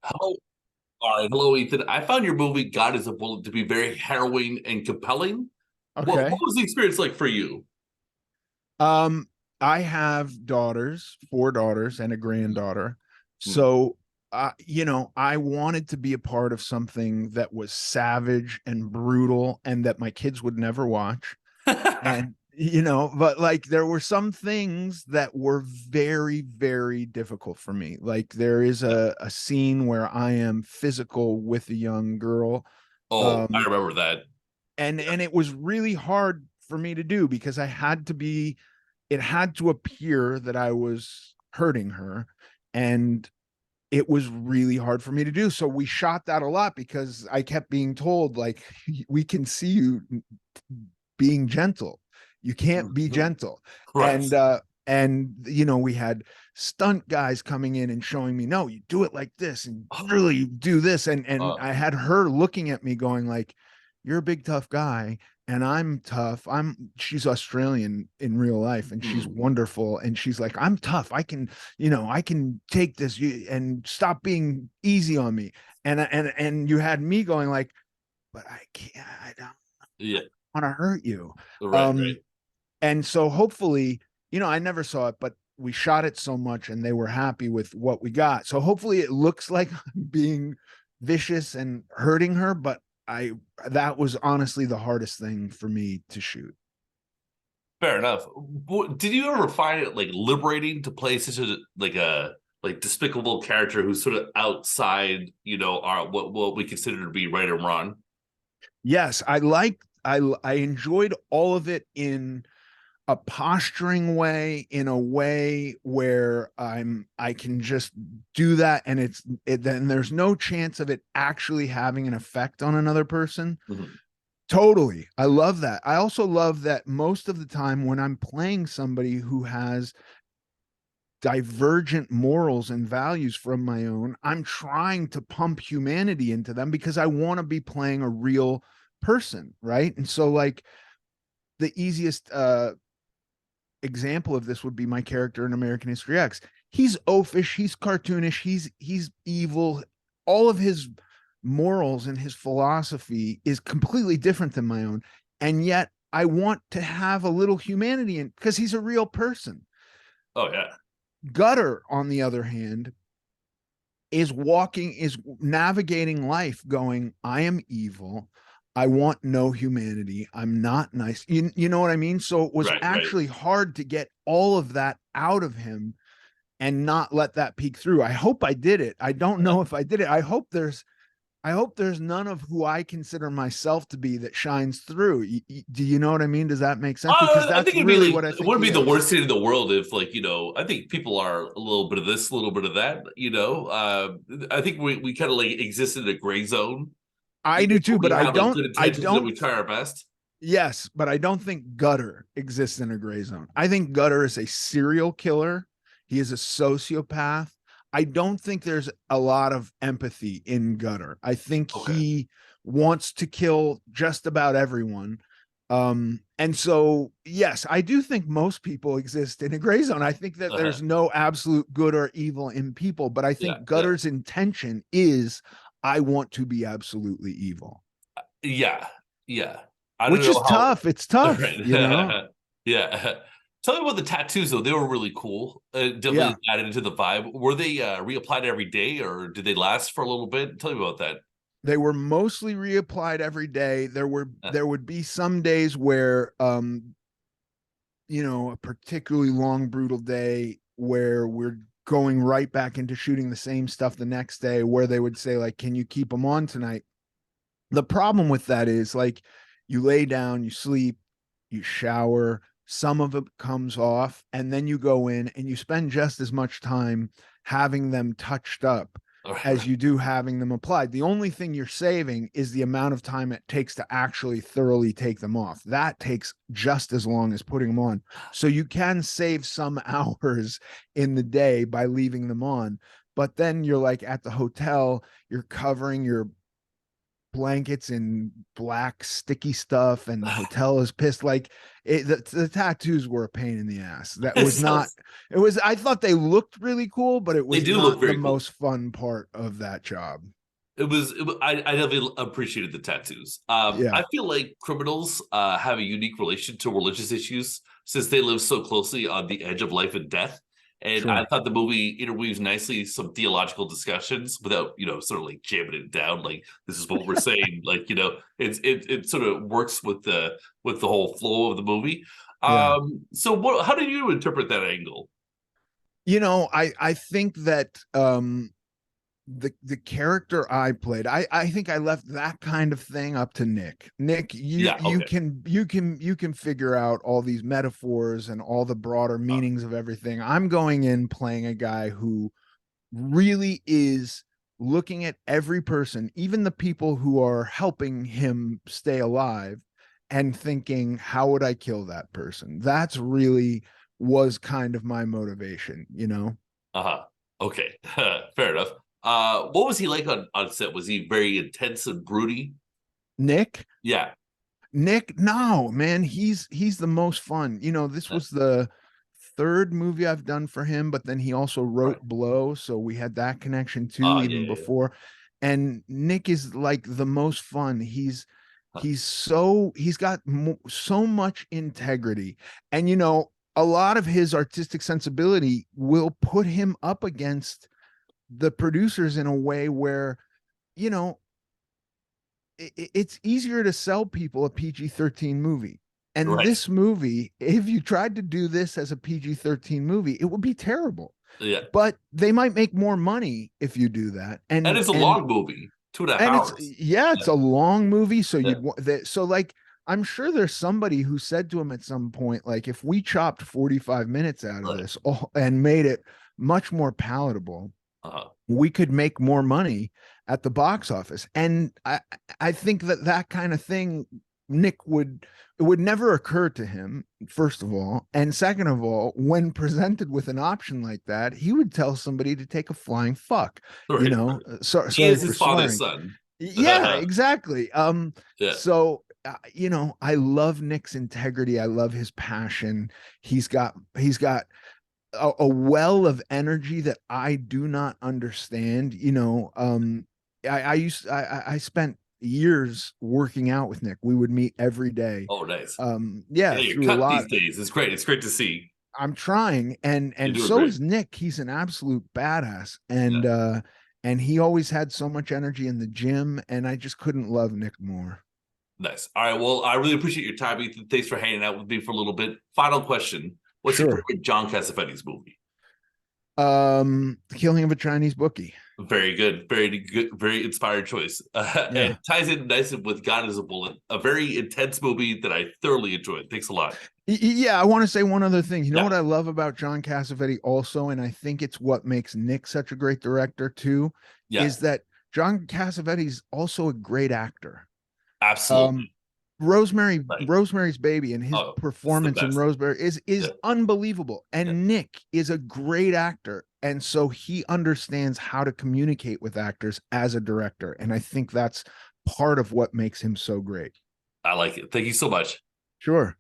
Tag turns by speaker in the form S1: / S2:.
S1: Hello, all right, hello, Ethan. I found your movie "God Is a Bullet" to be very harrowing and compelling. What
S2: Okay.
S1: was the experience like for you?
S2: Um, I have daughters, four daughters and a granddaughter.
S1: Hmm.
S2: So, I wanted to be a part of something that was savage and brutal and that my kids would never watch. And, but like there were some things that were very, very difficult for me. Like there is a scene where I am physical with a young girl.
S1: Oh, I
S2: Um,
S1: remember that.
S2: and it was really hard for me to do because it had to appear that I was hurting her, and it was really hard for me to do. So we shot that a lot because I kept being told, like, we can see you being gentle. You can't be gentle.
S1: Right.
S2: And we had stunt guys coming in and showing me, no, you do it like this and really do this. And
S1: Uh,
S2: I had her looking at me going like, you're a big tough guy and I'm tough. She's Australian in real life and she's
S1: hmm.
S2: wonderful. And she's like, I'm tough. I can take this and stop being easy on me. And you had me going like, but I can't, I don't
S1: Yeah.
S2: want to hurt you.
S1: Right.
S2: Um,
S1: Right.
S2: and so hopefully, I never saw it, but we shot it so much and they were happy with what we got. So hopefully it looks like I'm being vicious and hurting her, but I that was honestly the hardest thing for me to shoot.
S1: Fair enough. Did you ever find it like liberating to play such a despicable character who's sort of outside, our what we consider to be right and wrong?
S2: Yes, I enjoyed all of it in a posturing way, in a way where I can just do that and then there's no chance of it actually having an effect on another person.
S1: Mhm.
S2: Totally. I love that. I also love that most of the time when I'm playing somebody who has divergent morals and values from my own, I'm trying to pump humanity into them because I want to be playing a real person, right? And so like the easiest example of this would be my character in American History X. He's oafish, he's cartoonish, he's evil. All of his morals and his philosophy is completely different than my own. And yet I want to have a little humanity in because he's a real person.
S1: Oh yeah.
S2: Gutter, on the other hand, is navigating life going, I am evil. I want no humanity. I'm not nice. You know what I mean? So it was
S1: Right. Right.
S2: actually hard to get all of that out of him and not let that peek through. I hope I did it. I don't know if I did it. I hope there's none of who I consider myself to be that shines through. Do you know what I mean? Does that make sense? Because
S1: I
S2: that's
S1: think it'd be
S2: really
S1: like
S2: what I
S1: it
S2: think
S1: wouldn't
S2: he
S1: be the
S2: is.
S1: worst thing in the world if I think people are a little bit of this, a little bit of that, I think we kind of like exist in a gray zone.
S2: I do too, but
S1: We
S2: I
S1: have like
S2: don't
S1: good
S2: I
S1: intentions and we
S2: don't
S1: try our best.
S2: yes, but I don't think Gutter exists in a gray zone. I think Gutter is a serial killer. He is a sociopath. I don't think there's a lot of empathy in Gutter. I think
S1: Okay.
S2: he wants to kill just about everyone. And so, yes, I do think most people exist in a gray zone. I think that
S1: Uh-huh.
S2: there's no absolute good or evil in people, but I
S1: Yeah,
S2: think
S1: yeah,
S2: Gutter's intention is I want to be absolutely evil,
S1: yeah, yeah. I don't
S2: which
S1: know
S2: is
S1: how.
S2: tough. It's tough,
S1: Right. Yeah. Tell me about the tattoos though. They were really cool.
S2: Yeah.
S1: Definitely added into the vibe. Were they reapplied every day or did they last for a little bit? Tell me about that.
S2: They were mostly reapplied every day.
S1: Uh,
S2: There would be some days where a particularly long, brutal day where we're going right back into shooting the same stuff the next day where they would say, like, can you keep them on tonight? The problem with that is like you lay down, you sleep, you shower, some of it comes off, and then you go in and you spend just as much time having them touched up
S1: all right,
S2: as
S1: right.
S2: you do having them applied. The only thing you're saving is the amount of time it takes to actually thoroughly take them off. That takes just as long as putting them on. So you can save some hours in the day by leaving them on. But then you're like at the hotel, you're covering your blankets and black sticky stuff, and the hotel is pissed. Like the tattoos were a pain in the ass. That
S1: It
S2: was not.
S1: sounds,
S2: It was. I thought they looked really cool, but it
S1: they
S2: was
S1: do look
S2: not the
S1: very cool.
S2: most fun part of that job.
S1: I definitely appreciated the tattoos.
S2: Yeah,
S1: I feel like criminals have a unique relation to religious issues since they live so closely on the edge of life and death. And I
S2: sure.
S1: thought the movie interweaves nicely some theological discussions without, sort of like jamming it down. Like this is what we're saying. Like, it sort of works with the whole flow of the movie.
S2: Yeah.
S1: So how do you interpret that angle?
S2: I think that the character I played, I think I left that kind of thing up to Nick. Nick, you
S1: Yeah,
S2: you
S1: okay.
S2: can you can you can figure out all these metaphors and all the broader
S1: Uh,
S2: meanings of everything. I'm going in playing a guy who really is looking at every person, even the people who are helping him stay alive, and thinking, how would I kill that person? That's really was kind of my motivation.
S1: uh-huh. Okay. Fair enough. What was he like on set? Was he very intense and broody?
S2: Nick,
S1: Yeah.
S2: Nick, no, man, he's the most fun. This
S1: Uh,
S2: was the third movie I've done for him, but then he also wrote
S1: right.
S2: Blow, so we had that connection too,
S1: Yeah,
S2: even
S1: yeah, yeah.
S2: before. And Nick is like the most fun.
S1: Huh.
S2: He's got so much integrity, and a lot of his artistic sensibility will put him up against the producers in a way where you know it's easier to sell people a PG-13 movie. And
S1: Right.
S2: this movie, if you tried to do this as a PG-13 movie, it would be terrible.
S1: Yeah.
S2: But they might make more money if you do that.
S1: And
S2: And
S1: it's a
S2: and
S1: long movie, 2.5
S2: and it's
S1: hours.
S2: yeah,
S1: Yeah.
S2: it's a long movie. So
S1: Yeah.
S2: you'd want that. So like I'm sure there's somebody who said to him at some point, like, if we chopped 45 minutes out of
S1: Right.
S2: this and made it much more palatable,
S1: Uh-huh.
S2: we could make more money at the box office. And I think that kind of thing, Nick it would never occur to him, first of all. And second of all, when presented with an option like that, he would tell somebody to take a flying fuck,
S1: Right. He
S2: sorry
S1: is
S2: for
S1: his father's
S2: swearing.
S1: son.
S2: Yeah, exactly.
S1: Yeah.
S2: So I love Nick's integrity. I love his passion. He's got a well of energy that I do not understand. I spent years working out with Nick. We would meet every day.
S1: Oh, nice.
S2: Yeah,
S1: Yeah, you're
S2: through a
S1: cut
S2: lot.
S1: these days. It's great. It's great to see.
S2: I'm trying, and
S1: You're
S2: and
S1: doing
S2: so
S1: great.
S2: is Nick. He's an absolute badass,
S1: Yeah.
S2: and he always had so much energy in the gym, and I just couldn't love Nick more.
S1: Nice. All right. Well, I really appreciate your time, Ethan. Thanks for hanging out with me for a little bit. Final question. What's your
S2: Sure.
S1: favorite John Cassavetes movie?
S2: The Killing of a Chinese Bookie.
S1: Very good, very good, very inspired choice.
S2: Yeah.
S1: And ties in nicely with God is a Bullet, a very intense movie that I thoroughly enjoyed. Thanks a lot.
S2: Yeah, I want to say one other thing. You know
S1: Yeah,
S2: what I love about John Cassavetes also, and I think it's what makes Nick such a great director too,
S1: yeah,
S2: is that John Cassavetes is also a great actor. Um,
S1: absolutely. Right.
S2: Rosemary's Baby and his
S1: Oh, it's the
S2: performance in
S1: best.
S2: Rosemary is
S1: Yeah,
S2: unbelievable.
S1: yeah.
S2: And Nick is a great actor, and so he understands how to communicate with actors as a director, and I think that's part of what makes him so great.
S1: I like it. Thank you so much.
S2: Sure.